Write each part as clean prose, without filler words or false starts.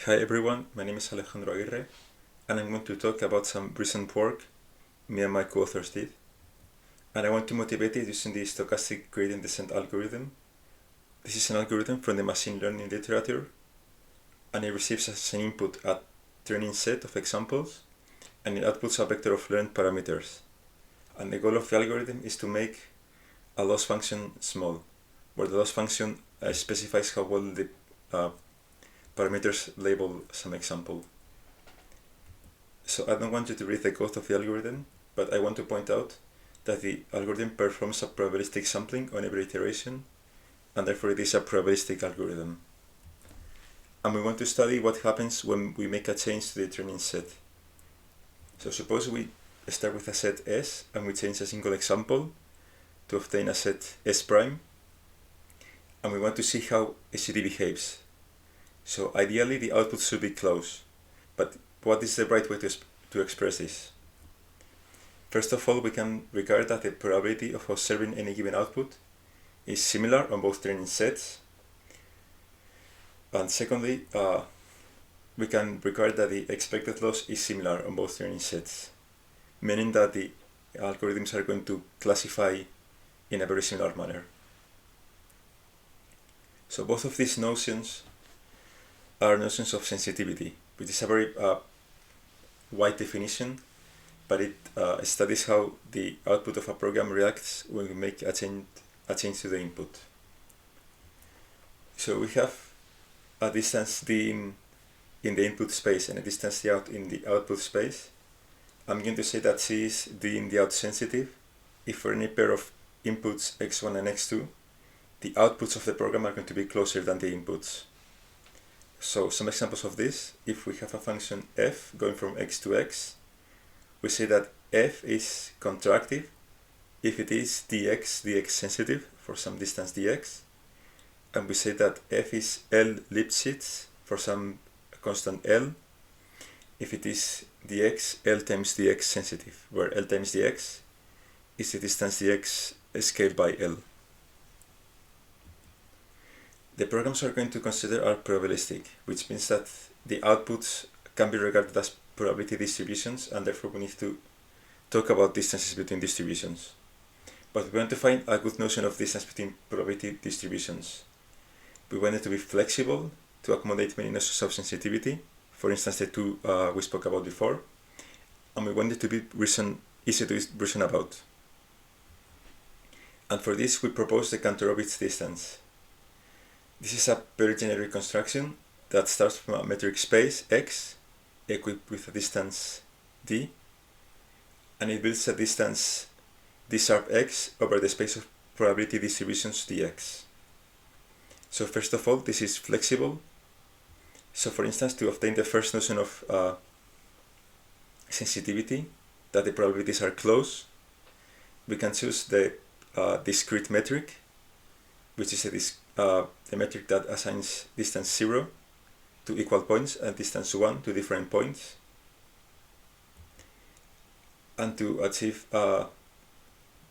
Hi everyone, my name is Alejandro Aguirre, and I'm going to talk about some recent work me and my co-authors did. And I want to motivate it using the stochastic gradient descent algorithm. This is an algorithm from the machine learning literature, and it receives as an input a training set of examples, and it outputs a vector of learned parameters. And the goal of the algorithm is to make a loss function small, where the loss function specifies how well the parameters label some example. So I don't want you to read the code of the algorithm, but I want to point out that the algorithm performs a probabilistic sampling on every iteration, and therefore it is a probabilistic algorithm. And we want to study what happens when we make a change to the training set. So suppose we start with a set S and we change a single example to obtain a set S prime, and we want to see how SCD behaves. So ideally the output should be close, but what is the right way to express this? First of all, we can regard that the probability of observing any given output is similar on both training sets. And secondly, we can regard that the expected loss is similar on both training sets, meaning that the algorithms are going to classify in a very similar manner. So both of these notions are notions of sensitivity, which is a very wide definition, but it studies how the output of a program reacts when we make a change to the input. So we have a distance d in the input space and a distance d out in the output space. I'm going to say that C is d in the out sensitive if for any pair of inputs x1 and x2, the outputs of the program are going to be closer than the inputs. So some examples of this: if we have a function f going from x to x, we say that f is contractive if it is dx sensitive for some distance dx, and we say that f is L Lipschitz for some constant L if it is dx L times dx sensitive, where L times dx is the distance dx scaled by L. The programs we're going to consider are probabilistic, which means that the outputs can be regarded as probability distributions, and therefore we need to talk about distances between distributions. But we want to find a good notion of distance between probability distributions. We want it to be flexible to accommodate many notions of sensitivity, for instance the two we spoke about before, and we want it to be easy to reason about. And for this we propose the Kantorovich distance. This is a very generic construction that starts from a metric space X equipped with a distance d, and it builds a distance d sharp x over the space of probability distributions dx. So first of all, this is flexible. So for instance, to obtain the first notion of sensitivity, that the probabilities are close, we can choose the discrete metric, which is the metric that assigns distance 0 to equal points and distance 1 to different points. And to achieve the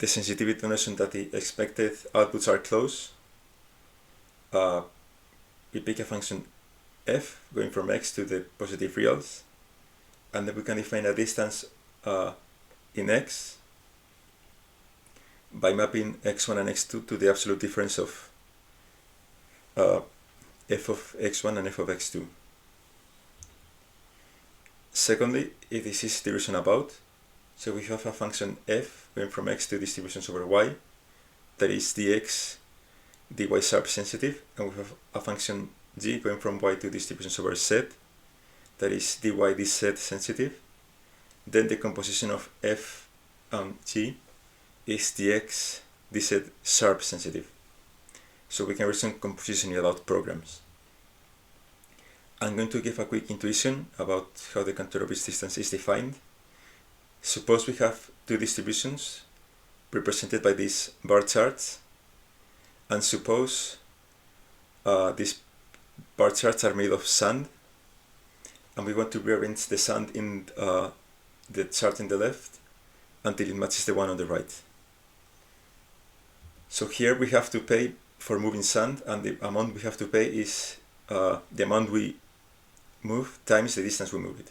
sensitivity notion that the expected outputs are close, we pick a function f going from x to the positive reals, and then we can define a distance in x by mapping x1 and x2 to the absolute difference of f of x1 and f of x2. Secondly, if this is the reason about, so we have a function f going from x to distributions over y, that is dx dy sharp sensitive, and we have a function g going from y to distributions over z, that is dy dz sensitive. Then the composition of f and g is dx dz sharp sensitive. So we can reason compositionally about programs. I'm going to give a quick intuition about how the Kantorovich distance is defined. Suppose we have two distributions represented by these bar charts, and suppose these bar charts are made of sand, and we want to rearrange the sand in the chart in the left until it matches the one on the right. So here we have to pay for moving sand, and the amount we have to pay is the amount we move times the distance we move it.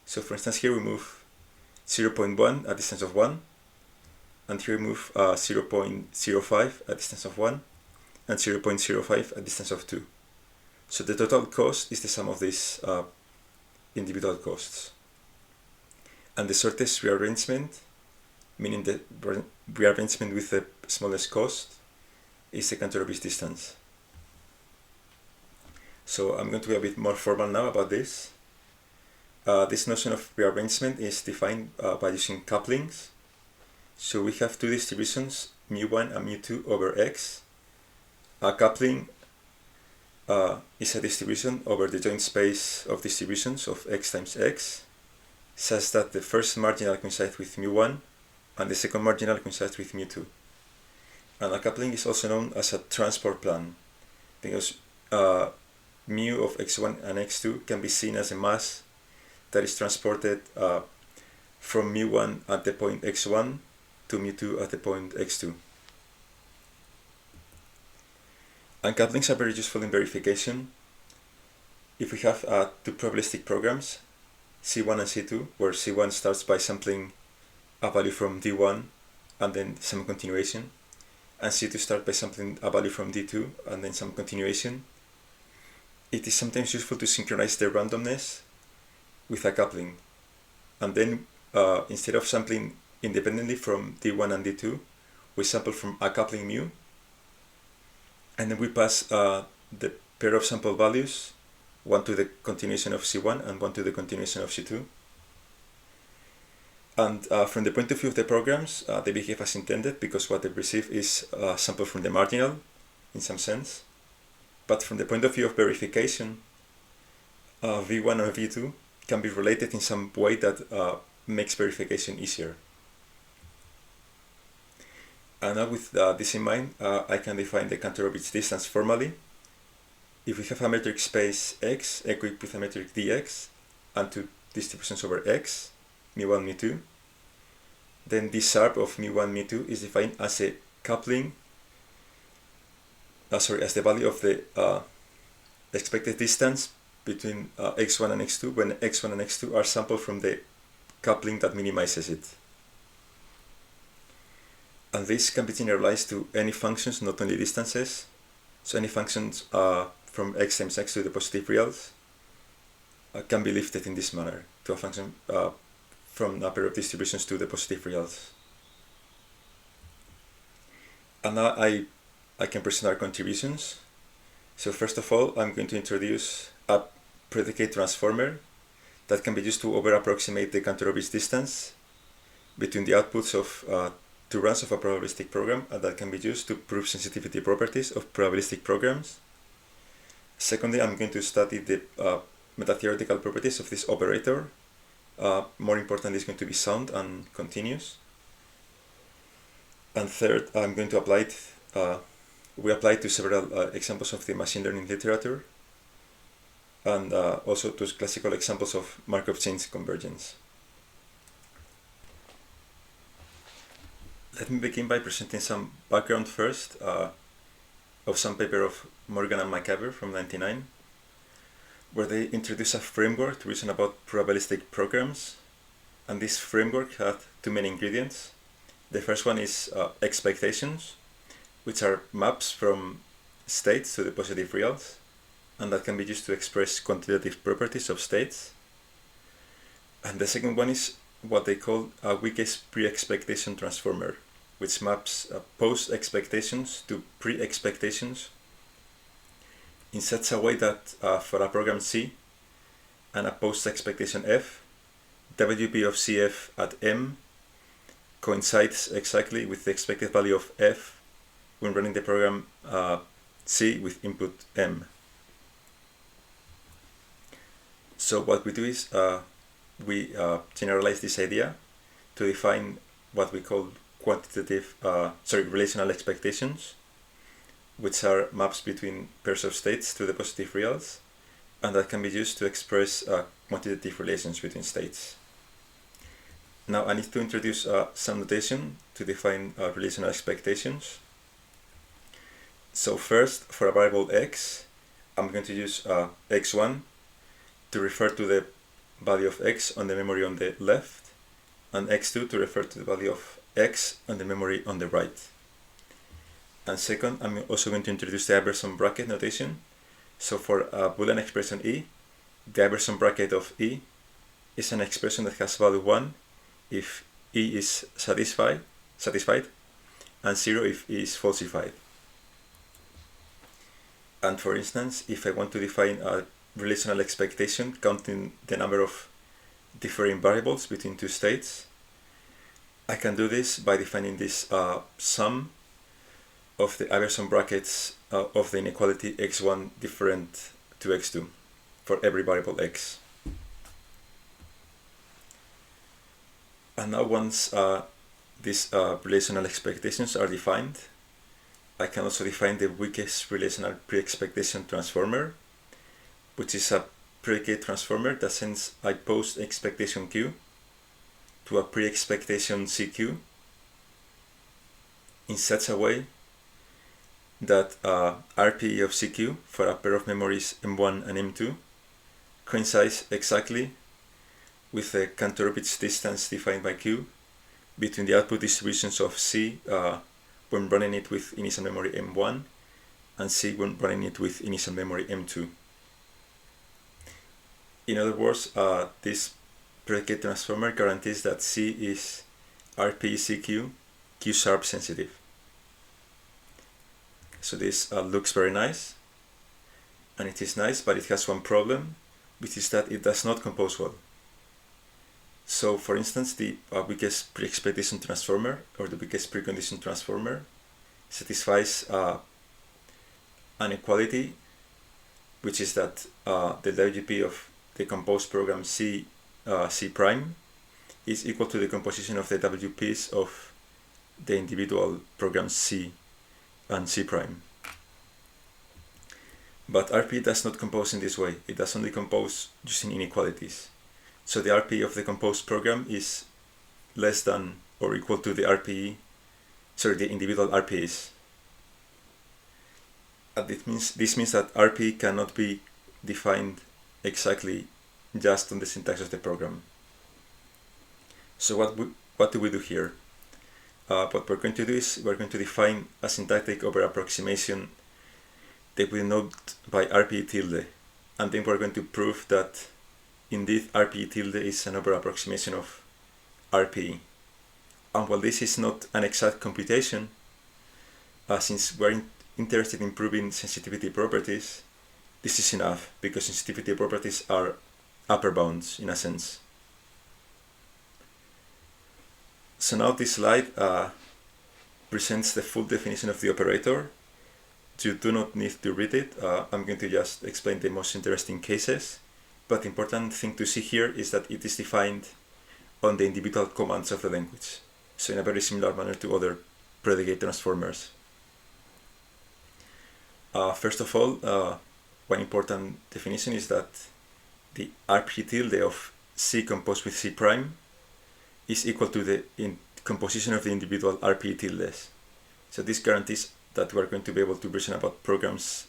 So for instance, here we move 0.1 at distance of 1, and here we move 0.05 at distance of 1, and 0.05 at distance of 2. So the total cost is the sum of these individual costs. And the shortest rearrangement, meaning the rearrangement with the smallest cost, is the Kantorovich distance. So I'm going to be a bit more formal now about this. This notion of rearrangement is defined by using couplings. So we have two distributions, mu1 and mu2 over x. A coupling is a distribution over the joint space of distributions of x times x, such that the first marginal coincides with mu1 and the second marginal coincides with mu2. And a coupling is also known as a transport plan, because mu of x1 and x2 can be seen as a mass that is transported from mu1 at the point x1 to mu2 at the point x2. And couplings are very useful in verification. If we have two probabilistic programs, C1 and C2, where C1 starts by sampling a value from D1 and then some continuation, and C2 starts by sampling a value from D2 and then some continuation, it is sometimes useful to synchronize the randomness with a coupling. And then instead of sampling independently from D1 and D2, we sample from a coupling mu, and then we pass the pair of sample values, one to the continuation of C1 and one to the continuation of C2. And from the point of view of the programs, they behave as intended, because what they receive is a sample from the marginal, in some sense. But from the point of view of verification, V1 and V2 can be related in some way that makes verification easier. And now with this in mind, I can define the Kantorovich distance formally. If we have a metric space X equipped with a metric dx and two distributions over X, mu1, mu2, then this sharp of mu1, mu2 is defined as a coupling, as the value of the expected distance between x1 and x2 when x1 and x2 are sampled from the coupling that minimizes it. And this can be generalized to any functions, not only distances. So any functions from x times x to the positive reals can be lifted in this manner to a function from a pair of distributions to the positive reals. And now I can present our contributions. So first of all, I'm going to introduce a predicate transformer that can be used to over-approximate the Kantorovich distance between the outputs of two runs of a probabilistic program, and that can be used to prove sensitivity properties of probabilistic programs. Secondly, I'm going to study the meta-theoretical properties of this operator. More importantly, it's going to be sound and continuous. And third, I'm going to apply it, we apply it to several examples of the machine learning literature, and also to classical examples of Markov chains convergence. Let me begin by presenting some background first of some paper of Morgan and Mclver from '99, where they introduced a framework to reason about probabilistic programs. And this framework had two main ingredients. The first one is expectations, which are maps from states to the positive reals, and that can be used to express quantitative properties of states. And the second one is what they call a weakest pre-expectation transformer, which maps post-expectations to pre-expectations in such a way that for a program C and a post-expectation F, WP of CF at M coincides exactly with the expected value of F when running the program C with input M. So what we do is we generalize this idea to define what we call relational expectations, which are maps between pairs of states to the positive reals, and that can be used to express quantitative relations between states. Now I need to introduce some notation to define relational expectations. So first, for a variable x, I'm going to use x1 to refer to the value of x on the memory on the left, and x2 to refer to the value of x on the memory on the right. And second, I'm also going to introduce the Iverson bracket notation. So for a Boolean expression e, the Iverson bracket of e is an expression that has value 1 if e is satisfied, and 0 if e is falsified. And for instance, if I want to define a relational expectation counting the number of differing variables between two states, I can do this by defining this sum of the Iverson brackets of the inequality x1 different to x2 for every variable x. And now once these relational expectations are defined, I can also define the weakest relational pre-expectation transformer, which is a predicate transformer that sends a post-expectation Q to a pre-expectation CQ in such a way that RPE of CQ for a pair of memories M1 and M2 coincides exactly with the Kantorovich distance defined by Q between the output distributions of C when running it with initial memory M1 and C when running it with initial memory M2. In other words, this predicate transformer guarantees that C is RPE-CQ Q-sharp sensitive. So this looks very nice, and it is nice, but it has one problem, which is that it does not compose well. So for instance, the weakest pre-expectation transformer, or the weakest precondition transformer, satisfies an equality, which is that the WGP of the composed program C prime is equal to the composition of the WPs of the individual programs C and C prime. But RP does not compose in this way. It does only compose using inequalities. So the RPE of the composed program is less than or equal to the the individual RPEs. And this means that RPE cannot be defined exactly just on the syntax of the program. So what do we do here? What we're going to do is we're going to define a syntactic over approximation that we denote by RPE tilde, and then we're going to prove that indeed RPE tilde is an over approximation of RPE. And while this is not an exact computation, since we're interested in proving sensitivity properties, this is enough, because sensitivity properties are upper bounds in a sense. So now this slide presents the full definition of the operator. You do not need to read it. I'm going to just explain the most interesting cases. But the important thing to see here is that it is defined on the individual commands of the language. So in a very similar manner to other predicate transformers. First of all, one important definition is that the RP tilde of C composed with C prime is equal to the composition of the individual RP tildes. So this guarantees that we are going to be able to reason about programs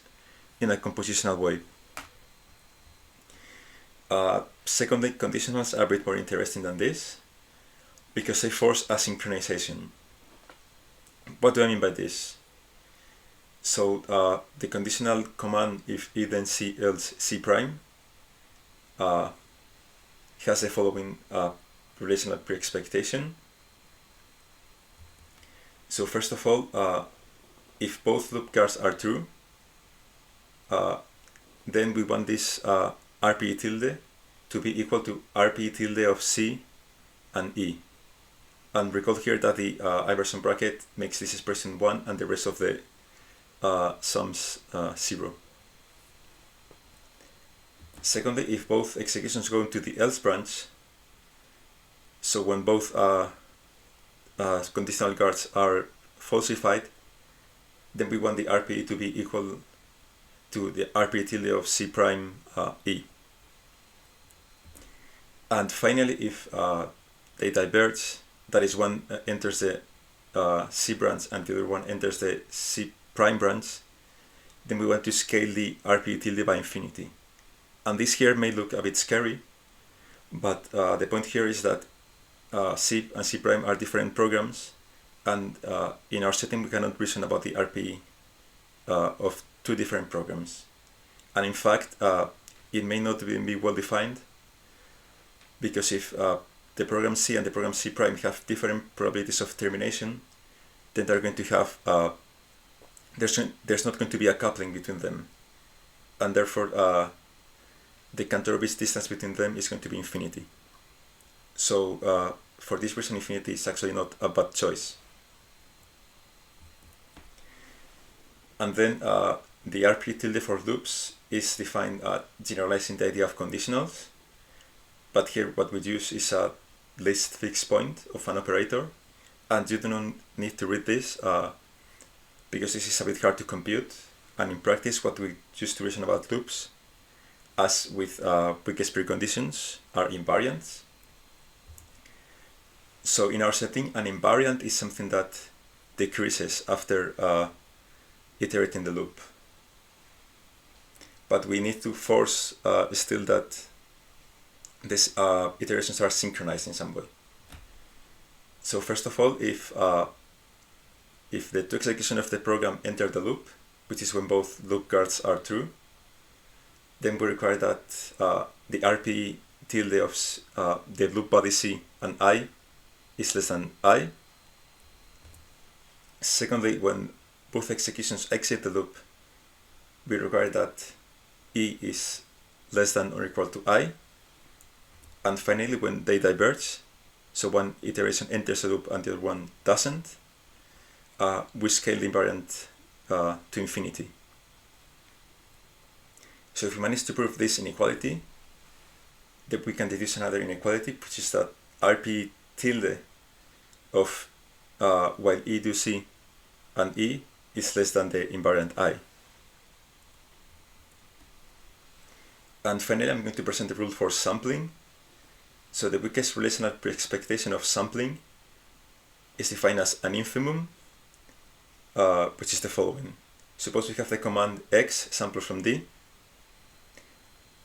in a compositional way. Secondly, conditionals are a bit more interesting than this because they force asynchronization. What do I mean by this? So the conditional command if E then C else C prime has the following relational pre-expectation. So first of all, if both loop guards are true, then we want this RPE tilde to be equal to RPE tilde of C and E. And recall here that the Iverson bracket makes this expression 1 and the rest of the sums 0. Secondly, if both executions go into the else branch, so when both conditional guards are falsified, then we want the RPE to be equal to the RPE tilde of C prime E. And finally, if they diverge, that is one enters the C branch and the other one enters the C prime branch, then we want to scale the RPE tilde by infinity. And this here may look a bit scary, but the point here is that C and C prime are different programs, and in our setting we cannot reason about the RP of two different programs. And in fact, it may not even be well defined, because if the program C and the program C prime have different probabilities of termination, then they're going to have there's not going to be a coupling between them, and therefore the Kantorovich distance between them is going to be infinity. So for this reason, infinity is actually not a bad choice. And then the RP tilde for loops is defined generalizing the idea of conditionals, but here what we use is a least fixed point of an operator, and you do not need to read this because this is a bit hard to compute, and in practice what we use to reason about loops, as with weakest preconditions, are invariants. So in our setting, an invariant is something that decreases after iterating the loop. But we need to force still that these iterations are synchronized in some way. So first of all, if the two execution of the program enter the loop, which is when both loop guards are true, then we require that the RP tilde of the loop body C and I is less than I. Secondly, when both executions exit the loop, we require that E is less than or equal to I. And finally, when they diverge, so one iteration enters the loop and the other one doesn't, we scale the invariant to infinity. So if we manage to prove this inequality, then we can deduce another inequality, which is that RP tilde of while E do C and E is less than the invariant I. And finally, I'm going to present the rule for sampling. So the weakest relational pre-expectation of sampling is defined as an infimum, which is the following. Suppose we have the command x sample from D.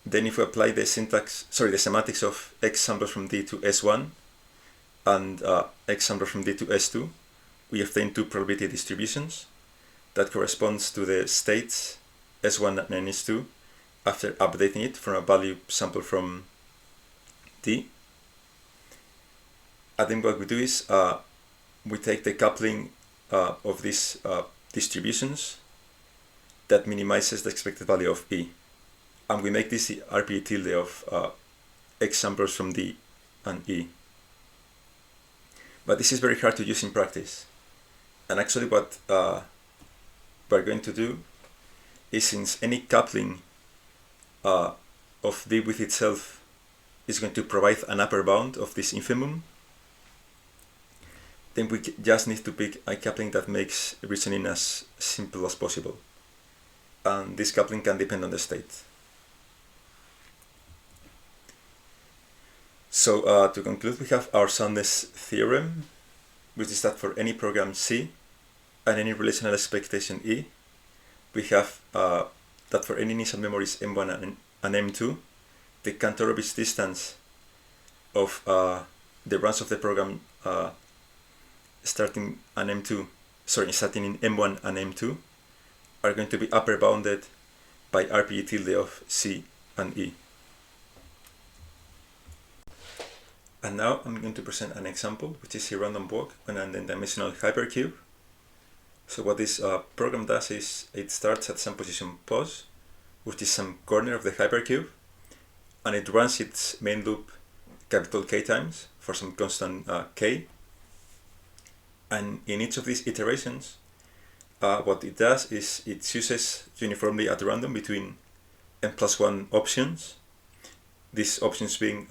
Then if we apply the semantics of x sample from D to S1 and x sample from D to S2, we obtain two probability distributions that corresponds to the states S1 and S2 after updating it from a value sample from D. And then what we do is we take the coupling of these distributions that minimizes the expected value of E, and we make this the RP tilde of x samples from D and E. But this is very hard to use in practice, and actually what we're going to do is, since any coupling of D with itself is going to provide an upper bound of this infimum, then we just need to pick a coupling that makes reasoning as simple as possible. And this coupling can depend on the state. So to conclude, we have our soundness theorem, which is that for any program C and any relational expectation E, we have that for any initial memories M1 and M2, the Kantorovich distance of the runs of the program starting in M1 and M2 are going to be upper bounded by RP tilde of C and E. And now I'm going to present an example, which is a random walk on an n-dimensional hypercube. So what this program does is it starts at some position pos, which is some corner of the hypercube, and it runs its main loop capital K times for some constant K. And in each of these iterations, what it does is it chooses uniformly at random between n+1 options, these options being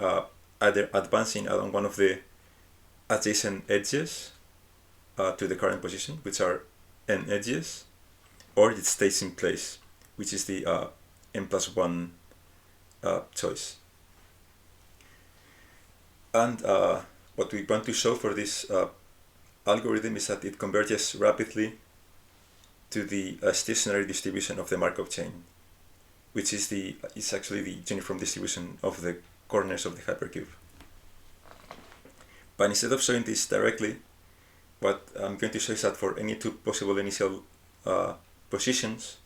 either advancing along one of the adjacent edges to the current position, which are n edges, or it stays in place, which is the n+1 choice. And what we want to show for this algorithm is that it converges rapidly to the stationary distribution of the Markov chain, which is actually the uniform distribution of the corners of the hypercube. But instead of showing this directly, what I'm going to show is that for any two possible initial positions,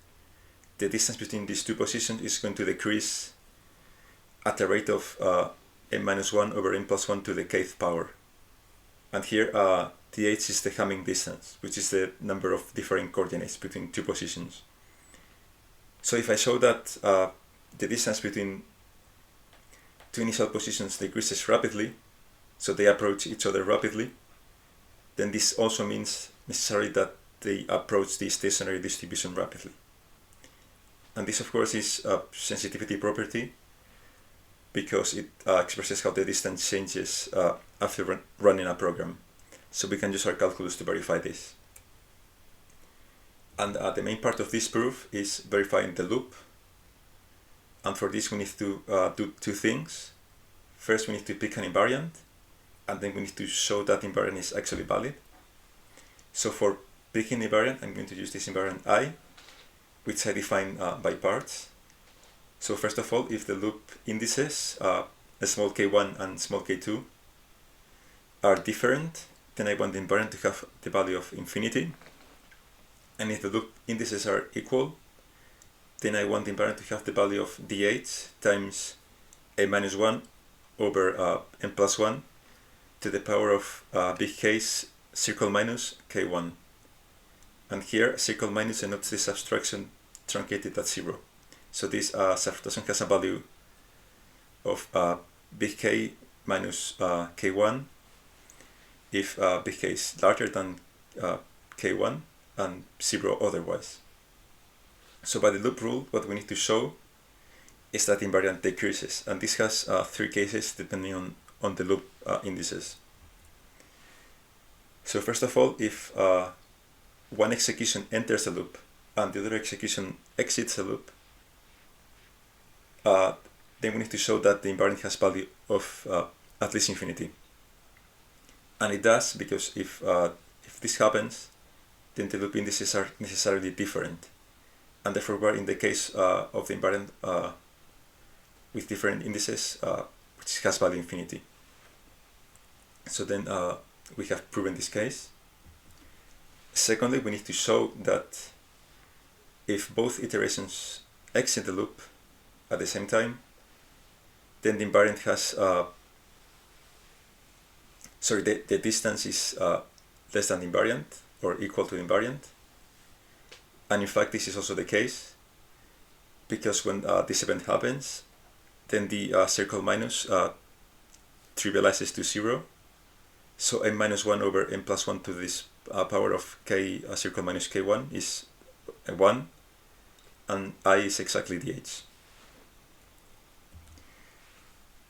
the distance between these two positions is going to decrease at a rate of n minus 1 over n plus 1 to the kth power. And here th is the Hamming distance, which is the number of different coordinates between two positions. So if I show that the distance between two initial positions decreases rapidly, so they approach each other rapidly, then this also means necessarily that they approach the stationary distribution rapidly. And this, of course, is a sensitivity property because it expresses how the distance changes after running a program. So we can use our calculus to verify this. And the main part of this proof is verifying the loop. And for this we need to do two things. First, we need to pick an invariant, and then we need to show that invariant is actually valid. So for picking the invariant, I'm going to use this invariant I, which I define by parts. So first of all, if the loop indices, small k1 and small k2, are different, then I want the invariant to have the value of infinity. And if the loop indices are equal, then I want the invariant to have the value of dh times a minus 1 over n plus 1 to the power of big K's circle minus k1. And here, circle minus denotes this abstraction truncated at 0. So this subtraction has a value of big K minus k1 if big K is larger than k1 and 0 otherwise. So by the loop rule, what we need to show is that invariant decreases, and this has three cases depending on the loop indices. So first of all, if one execution enters a loop and the other execution exits a loop, then we need to show that the invariant has value of at least infinity. And it does, because if this happens, then the loop indices are necessarily different. And therefore we're in the case of the invariant with different indices, which has value infinity. So then we have proven this case. Secondly, we need to show that if both iterations exit the loop at the same time, then the invariant has, the distance is less than the invariant or equal to the invariant. And in fact, this is also the case, because when this event happens, then the circle minus trivializes to 0. So n minus 1 over n plus 1 to this power of k circle minus k1 is 1, and I is exactly dh.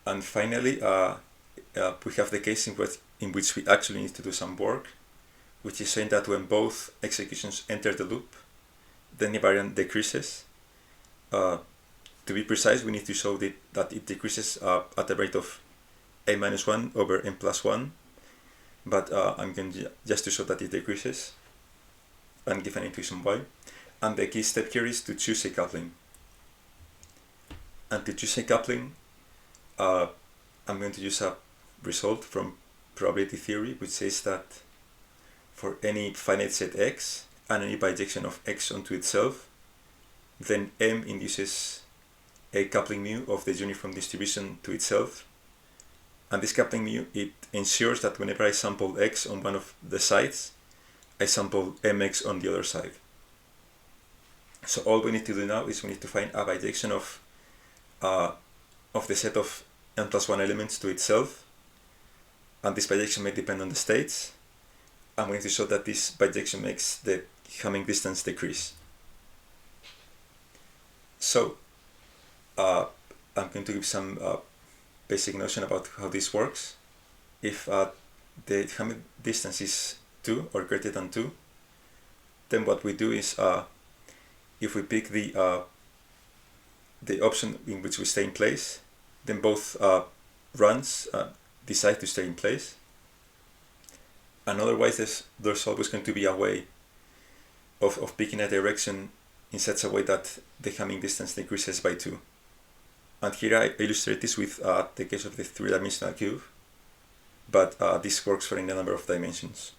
And finally, we have the case in which we actually need to do some work, which is saying that when both executions enter the loop, then the invariant decreases. To be precise, we need to show that it decreases at the rate of n minus 1 over n plus 1, but I'm going just to show that it decreases and give an intuition why. And the key step here is to choose a coupling. And to choose a coupling, I'm going to use a result from probability theory, which says that for any finite set x and any bijection of x onto itself, then M induces a coupling mu of the uniform distribution to itself. And this coupling mu, it ensures that whenever I sample x on one of the sides, I sample mx on the other side. So all we need to do now is we need to find a bijection of the set of n plus 1 elements to itself, and this bijection may depend on the states, and we need to show that this bijection makes the Hamming distance decrease. So I'm going to give some basic notion about how this works. If the Hamming distance is 2 or greater than 2, then what we do is if we pick the option in which we stay in place, then both runs decide to stay in place. And otherwise there's always going to be a way of picking a direction in such a way that the Hamming distance decreases by 2. And here I illustrate this with the case of the 3-dimensional cube, but this works for any number of dimensions.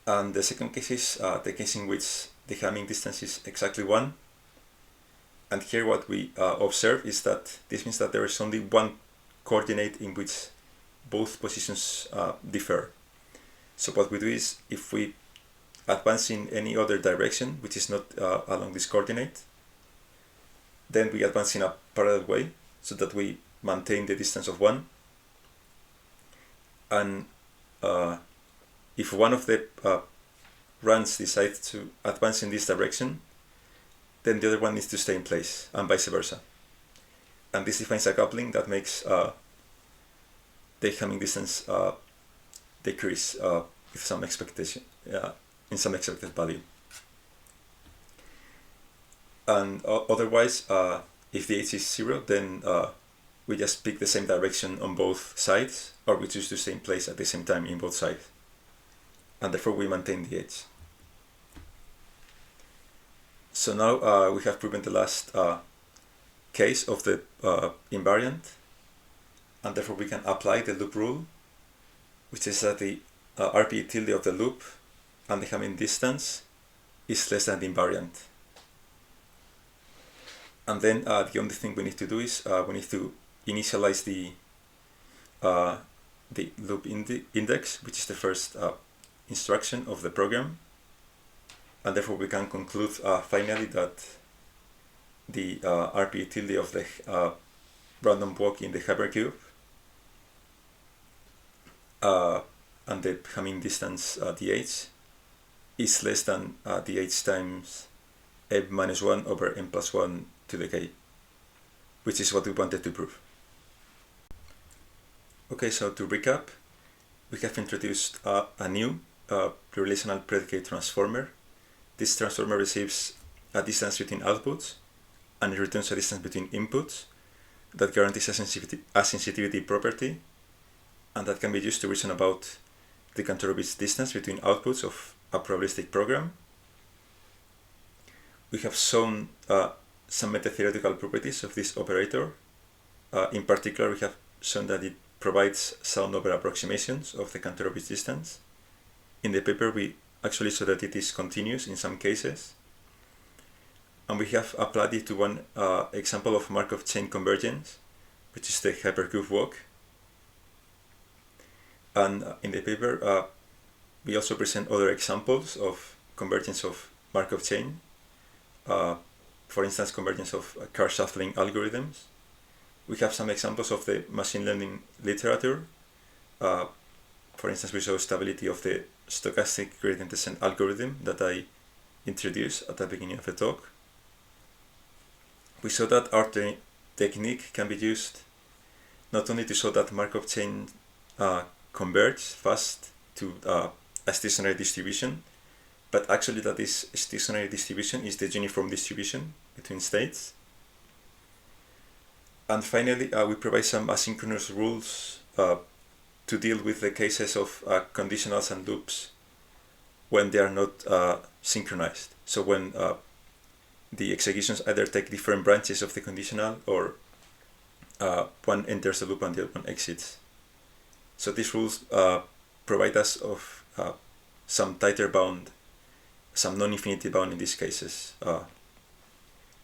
And the second case is the case in which the Hamming distance is exactly 1. And here what we observe is that this means that there is only one coordinate in which both positions differ. So what we do is, if we advance in any other direction, which is not along this coordinate, then we advance in a parallel way, so that we maintain the distance of 1. And if one of the runs decides to advance in this direction, then the other one needs to stay in place, and vice versa. And this defines a coupling that makes the Hamming distance decrease with some expectation, in some expected value. And otherwise, if the h is 0, then we just pick the same direction on both sides, or we choose to stay in place at the same time in both sides. And therefore we maintain the h. So now we have proven the last case of the invariant, and therefore we can apply the loop rule, which is that the RP tilde of the loop and the Hamming distance is less than the invariant. And then the only thing we need to do is we need to initialize the loop index, which is the first instruction of the program, and therefore we can conclude finally that the RP tilde of the random walk in the hypercube and the Hamming distance dh is less than dh times m-1 over m+1 to the k, which is what we wanted to prove. Okay, so to recap, we have introduced a new relational predicate transformer. This transformer receives a distance between outputs and it returns a distance between inputs that guarantees a sensitivity property, and that can be used to reason about the Kantorovich distance between outputs of a probabilistic program. We have shown some meta-theoretical properties of this operator. In particular, we have shown that it provides sound over approximations of the Kantorovich distance. In the paper, we actually show that it is continuous in some cases. And we have applied it to one example of Markov chain convergence, which is the hypercube walk. And in the paper, we also present other examples of convergence of Markov chain. For instance, convergence of car shuffling algorithms. We have some examples of the machine learning literature. For instance, we show stability of the stochastic gradient descent algorithm that I introduced at the beginning of the talk. We saw that our technique can be used not only to show that Markov chain converge fast to a stationary distribution, but actually that this stationary distribution is the uniform distribution between states. And finally, we provide some asynchronous rules to deal with the cases of conditionals and loops when they are not synchronized. So when the executions either take different branches of the conditional, or one enters the loop and the other one exits. So these rules provide us of some tighter bound, some non-infinity bound in these cases.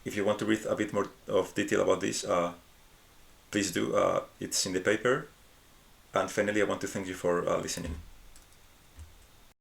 If you want to read a bit more of detail about this, please do. It's in the paper. And finally, I want to thank you for listening.